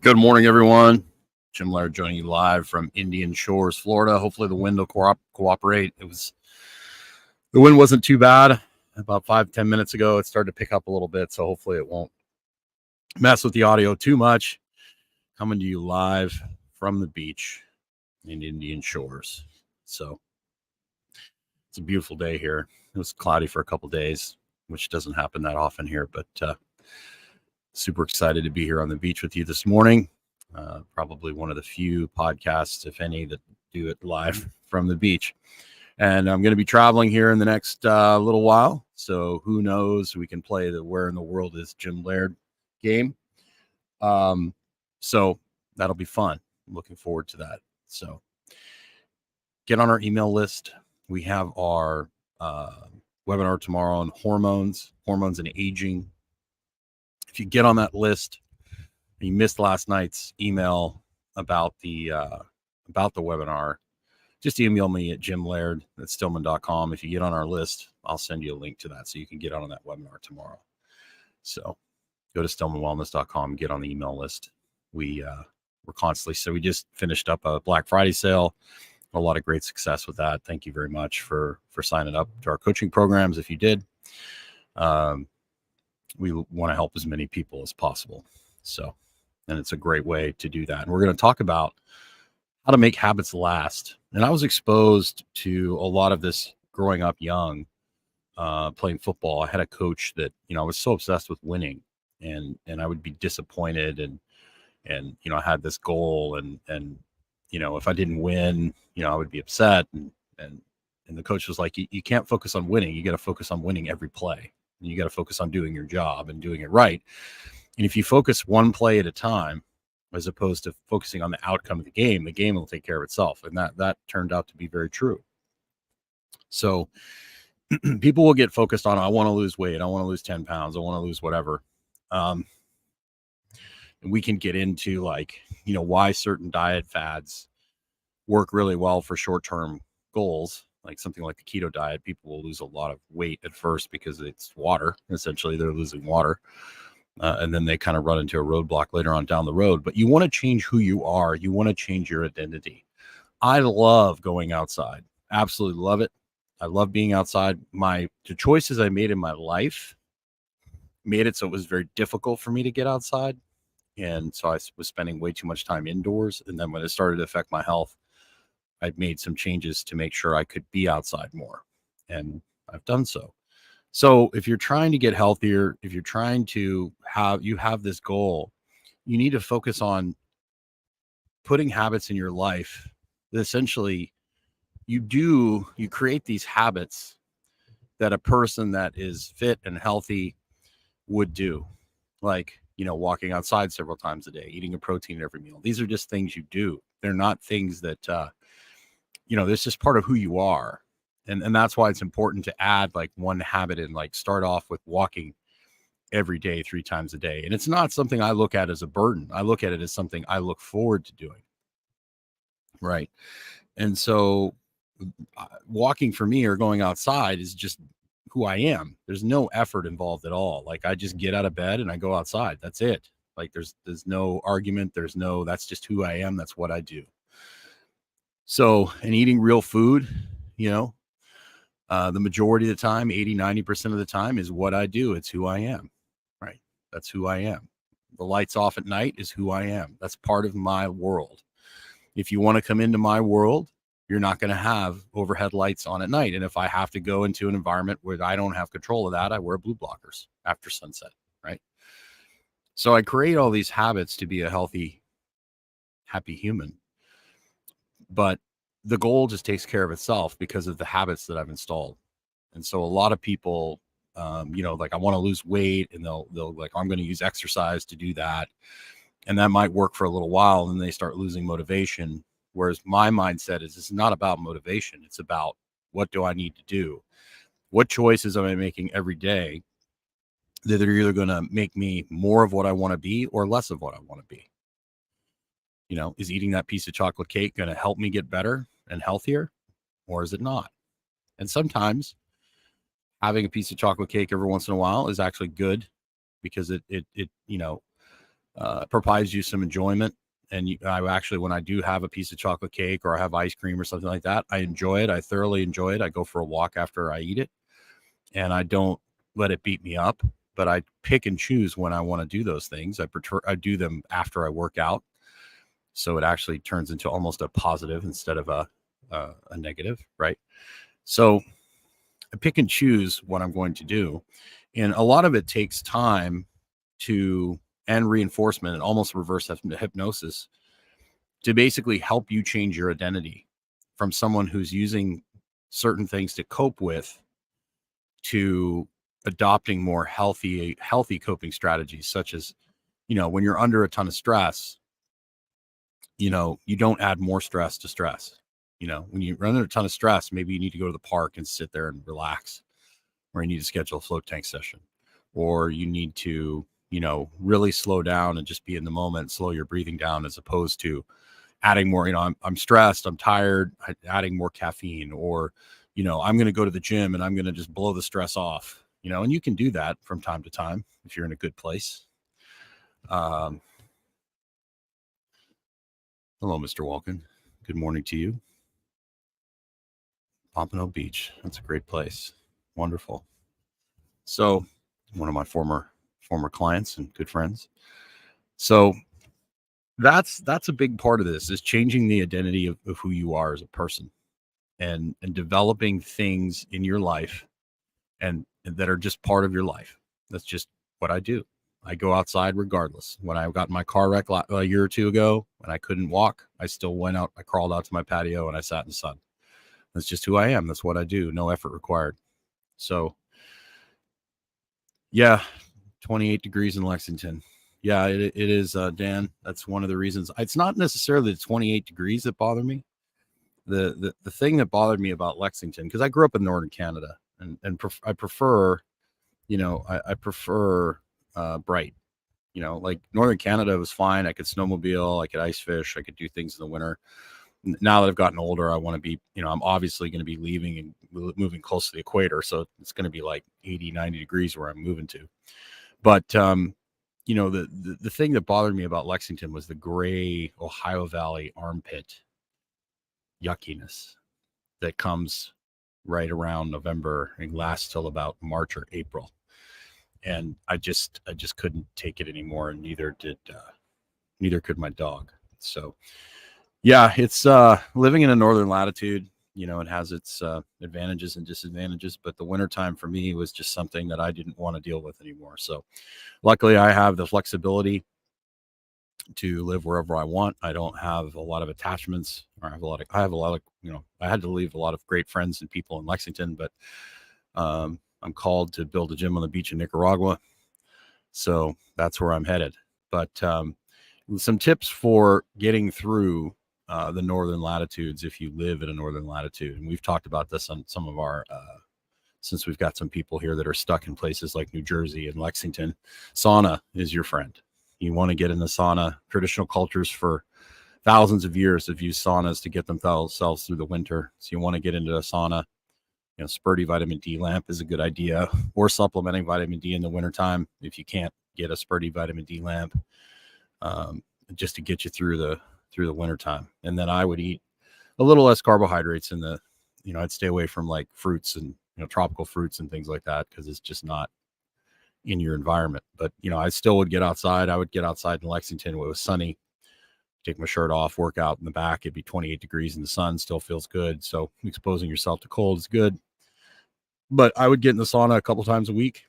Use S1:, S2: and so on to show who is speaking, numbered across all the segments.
S1: Good morning, everyone. Jim Laird joining you live from Indian Shores, Florida. Hopefully the wind will cooperate. The wind wasn't too bad. About 5-10 minutes ago, it started to pick up a little bit, so hopefully it won't mess with the audio too much. Coming to you live from the beach in Indian Shores. So it's a beautiful day here. It was cloudy for a couple days, which doesn't happen that often here, but super excited to be here on the beach with you this morning. Probably one of the few podcasts, if any, that do it live from the beach. And I'm going to be traveling here in the next little while. So who knows? We can play the Where in the World is Jim Laird game. So that'll be fun. I'm looking forward to that. So get on our email list. We have our webinar tomorrow on hormones and aging. If you get on that list, you missed last night's email about the webinar, just email me at jimlaird@stillman.com. If you get on our list, I'll send you a link to that so you can get on that webinar tomorrow. So go to stillmanwellness.com, get on the email list. We're constantly, so we just finished up a Black Friday sale. A lot of great success with that. Thank you very much for signing up to our coaching programs. If you did, we want to help as many people as possible. So, and it's a great way to do that. And we're going to talk about how to make habits last. And I was exposed to a lot of this growing up young, playing football. I had a coach that, I was so obsessed with winning, and I would be disappointed, and I had this goal, and if I didn't win, I would be upset. And the coach was like, you can't focus on winning. You got to focus on winning every play. And you got to focus on doing your job and doing it right. And if you focus one play at a time, as opposed to focusing on the outcome of the game will take care of itself. And that turned out to be very true. So people will get focused on, I want to lose weight. I want to lose 10 pounds. I want to lose whatever. And we can get into why certain diet fads work really well for short-term goals. Like something like the keto diet, people will lose a lot of weight at first because it's water. Essentially, they're losing water. And then they kind of run into a roadblock later on down the road. But you want to change who you are. You want to change your identity. I love going outside. Absolutely love it. I love being outside. The choices I made in my life made it so it was very difficult for me to get outside. And so I was spending way too much time indoors. And then when it started to affect my health, I made some changes to make sure I could be outside more. And I've done so. So if you're trying to get healthier, if you're trying to have this goal, you need to focus on putting habits in your life that essentially you create these habits that a person that is fit and healthy would do. Like, walking outside several times a day, eating a protein at every meal. These are just things you do. They're not things that, this is part of who you are. And that's why it's important to add like one habit and start off with walking every day, 3 times a day. And it's not something I look at as a burden. I look at it as something I look forward to doing. Right. And so walking for me or going outside is just who I am. There's no effort involved at all. Like I just get out of bed and I go outside. That's it. Like there's no argument. That's just who I am. That's what I do. So, and eating real food, the majority of the time, 80-90% of the time is what I do. It's who I am, right? That's who I am. The lights off at night is who I am. That's part of my world. If you want to come into my world, you're not going to have overhead lights on at night. And if I have to go into an environment where I don't have control of that, I wear blue blockers after sunset, right? So I create all these habits to be a healthy, happy human. But the goal just takes care of itself because of the habits that I've installed. And so a lot of people, I want to lose weight, and they'll like, I'm going to use exercise to do that. And that might work for a little while, and then they start losing motivation. Whereas my mindset is, it's not about motivation. It's about, what do I need to do? What choices am I making every day that are either going to make me more of what I want to be or less of what I want to be? Is eating that piece of chocolate cake going to help me get better and healthier, or is it not? And sometimes having a piece of chocolate cake every once in a while is actually good, because it provides you some enjoyment. And I actually, when I do have a piece of chocolate cake or I have ice cream or something like that, I enjoy it. I thoroughly enjoy it. I go for a walk after I eat it, and I don't let it beat me up, but I pick and choose when I want to do those things. I do them after I work out. So it actually turns into almost a positive instead of a negative, right? So I pick and choose what I'm going to do. And a lot of it takes time and reinforcement and almost reverse hypnosis to basically help you change your identity from someone who's using certain things to cope with to adopting more healthy coping strategies, such as, when you're under a ton of stress, you don't add more stress to stress. When you run under a ton of stress, maybe you need to go to the park and sit there and relax, or you need to schedule a float tank session, or you need to, really slow down and just be in the moment, slow your breathing down, as opposed to adding more, I'm stressed, I'm tired, adding more caffeine, or, I'm going to go to the gym and I'm going to just blow the stress off, and you can do that from time to time if you're in a good place. Hello, Mr. Walken. Good morning to you. Pompano Beach. That's a great place. Wonderful. So one of my former clients and good friends. So that's a big part of this, is changing the identity of who you are as a person, and developing things in your life and that are just part of your life. That's just what I do. I go outside regardless. When I got in my car wreck a year or two ago, when I couldn't walk, I still went out. I crawled out to my patio and I sat in the sun. That's just who I am. That's what I do. No effort required. So, yeah, 28 degrees in Lexington. Yeah, it is, Dan. That's one of the reasons. It's not necessarily the 28 degrees that bother me. The thing that bothered me about Lexington, because I grew up in northern Canada, and I prefer, I prefer bright. Like northern Canada was fine. I could snowmobile, I could ice fish, I could do things in the winter. Now that I've gotten older, I want to be, I'm obviously going to be leaving and moving close to the equator. So it's going to be like 80, 90 degrees where I'm moving to. But, the thing that bothered me about Lexington was the gray Ohio Valley armpit yuckiness that comes right around November and lasts till about March or April. And I just couldn't take it anymore. And neither could my dog. So, yeah, it's living in a northern latitude, it has its advantages and disadvantages, but the wintertime for me was just something that I didn't want to deal with anymore. So luckily I have the flexibility to live wherever I want. I don't have a lot of attachments, or I have a lot of, I had to leave a lot of great friends and people in Lexington, but I'm called to build a gym on the beach in Nicaragua. So that's where I'm headed. But some tips for getting through the northern latitudes if you live in a northern latitude. And we've talked about this on some of our, since we've got some people here that are stuck in places like New Jersey and Lexington. Sauna is your friend. You want to get in the sauna. Traditional cultures for thousands of years have used saunas to get themselves through the winter. So you want to get into a sauna. Spurty vitamin D lamp is a good idea, or supplementing vitamin D in the wintertime if you can't get a spurty vitamin D lamp, just to get you through the wintertime. And then I would eat a little less carbohydrates in the, I'd stay away from like fruits and, tropical fruits and things like that, because it's just not in your environment. But, I still would get outside. I would get outside in Lexington when it was sunny, take my shirt off, work out in the back. It'd be 28 degrees in the sun, still feels good. So exposing yourself to cold is good. But I would get in the sauna a couple times a week.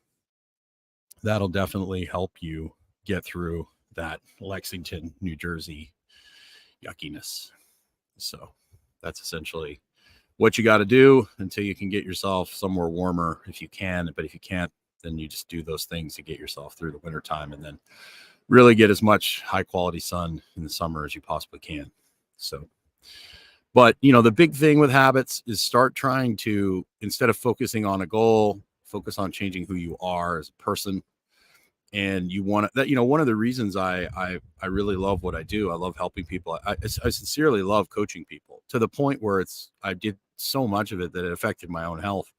S1: That'll definitely help you get through that Lexington, New Jersey yuckiness. So that's essentially what you got to do until you can get yourself somewhere warmer if you can. But if you can't, then you just do those things to get yourself through the wintertime, and then really get as much high quality sun in the summer as you possibly can. So, but the big thing with habits is start trying to, instead of focusing on a goal, focus on changing who you are as a person. And you want that, one of the reasons I really love what I do. I love helping people. I sincerely love coaching people, to the point where I did so much of it that it affected my own health.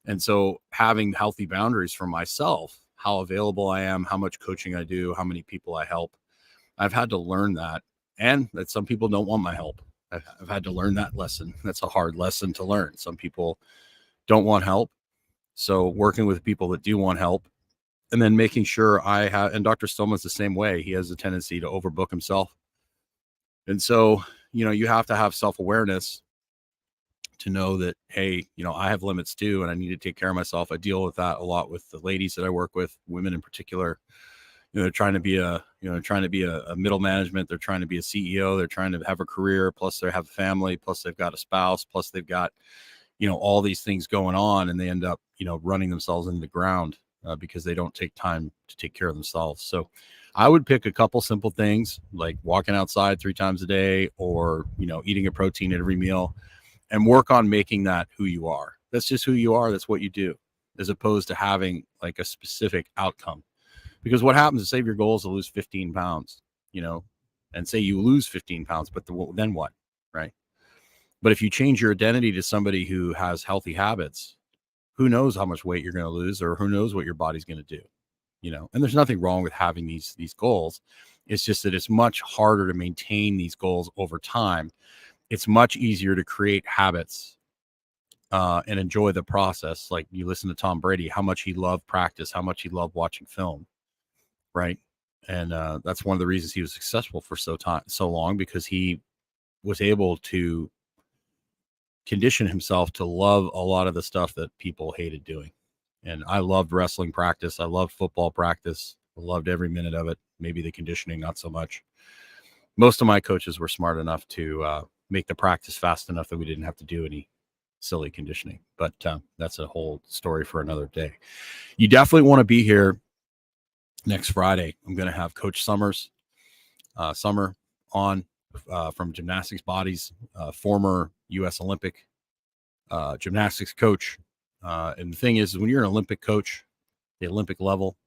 S1: And so having healthy boundaries for myself how available I am, how much coaching I do, how many people I help. I've had to learn that, and that some people don't want my help. I've had to learn that lesson. That's a hard lesson to learn. Some people don't want help. So working with people that do want help, and then making sure I have, and Dr. Stillman's the same way. He has a tendency to overbook himself. And so, you have to have self-awareness to know that, hey, I have limits too, and I need to take care of myself. I deal with that a lot with the ladies that I work with, women in particular. They're trying to be a middle management. They're trying to be a CEO. They're trying to have a career. Plus they have a family. Plus they've got a spouse. Plus they've got, all these things going on, and they end up, running themselves into the ground because they don't take time to take care of themselves. So I would pick a couple simple things like walking outside 3 times a day, or, eating a protein at every meal, and work on making that who you are. That's just who you are. That's what you do, as opposed to having like a specific outcome. Because what happens is, say your goal is to lose 15 pounds, and say you lose 15 pounds, but then what, right? But if you change your identity to somebody who has healthy habits, who knows how much weight you're going to lose, or who knows what your body's going to do, and there's nothing wrong with having these goals. It's just that it's much harder to maintain these goals over time. It's much easier to create habits and enjoy the process. Like you listen to Tom Brady, how much he loved practice, how much he loved watching film. Right. And that's one of the reasons he was successful for so long, because he was able to condition himself to love a lot of the stuff that people hated doing. And I loved wrestling practice. I loved football practice. I loved every minute of it. Maybe the conditioning, not so much. Most of my coaches were smart enough to make the practice fast enough that we didn't have to do any silly conditioning. But that's a whole story for another day. You definitely want to be here next Friday. I'm going to have Coach Summer on from Gymnastics Bodies, former U.S. Olympic gymnastics coach. And the thing is, when you're an Olympic coach, the Olympic level,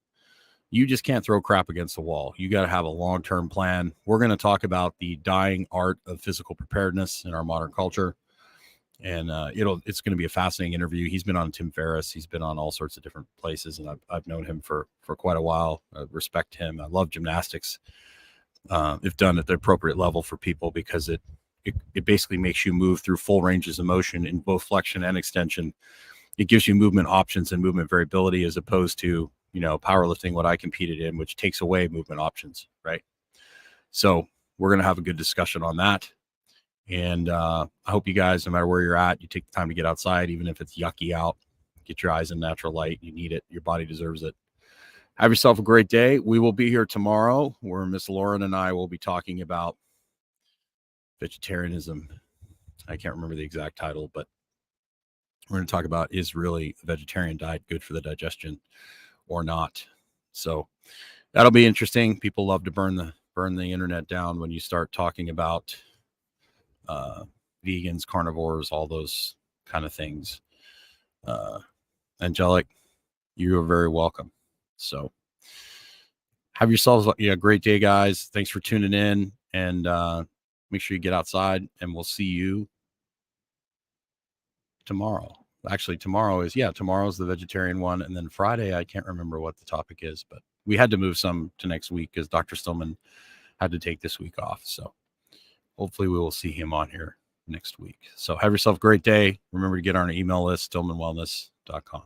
S1: you just can't throw crap against the wall. You got to have a long-term plan. We're going to talk about the dying art of physical preparedness in our modern culture. And it's going to be a fascinating interview. He's been on Tim Ferriss. He's been on all sorts of different places, and I've known him for quite a while. I respect him. I love gymnastics if done at the appropriate level for people, because it basically makes you move through full ranges of motion in both flexion and extension. It gives you movement options and movement variability, as opposed to, powerlifting, what I competed in, which takes away movement options, right? So we're going to have a good discussion on that. And I hope you guys, no matter where you're at, you take the time to get outside, even if it's yucky out. Get your eyes in natural light. You need it. Your body deserves it. Have yourself a great day. We will be here tomorrow, where Miss Lauren and I will be talking about vegetarianism. I can't remember the exact title, but we're going to talk about, is really a vegetarian diet good for the digestion or not? So that'll be interesting. People love to burn the internet down when you start talking about vegans, carnivores, all those kind of things. Angelic, you are very welcome. So have yourselves a great day, guys. Thanks for tuning in, and make sure you get outside, and we'll see you tomorrow. Actually, tomorrow's the vegetarian one. And then Friday, I can't remember what the topic is, but we had to move some to next week because Dr. Stillman had to take this week off. So hopefully we will see him on here next week. So have yourself a great day. Remember to get on our email list, stillmanwellness.com.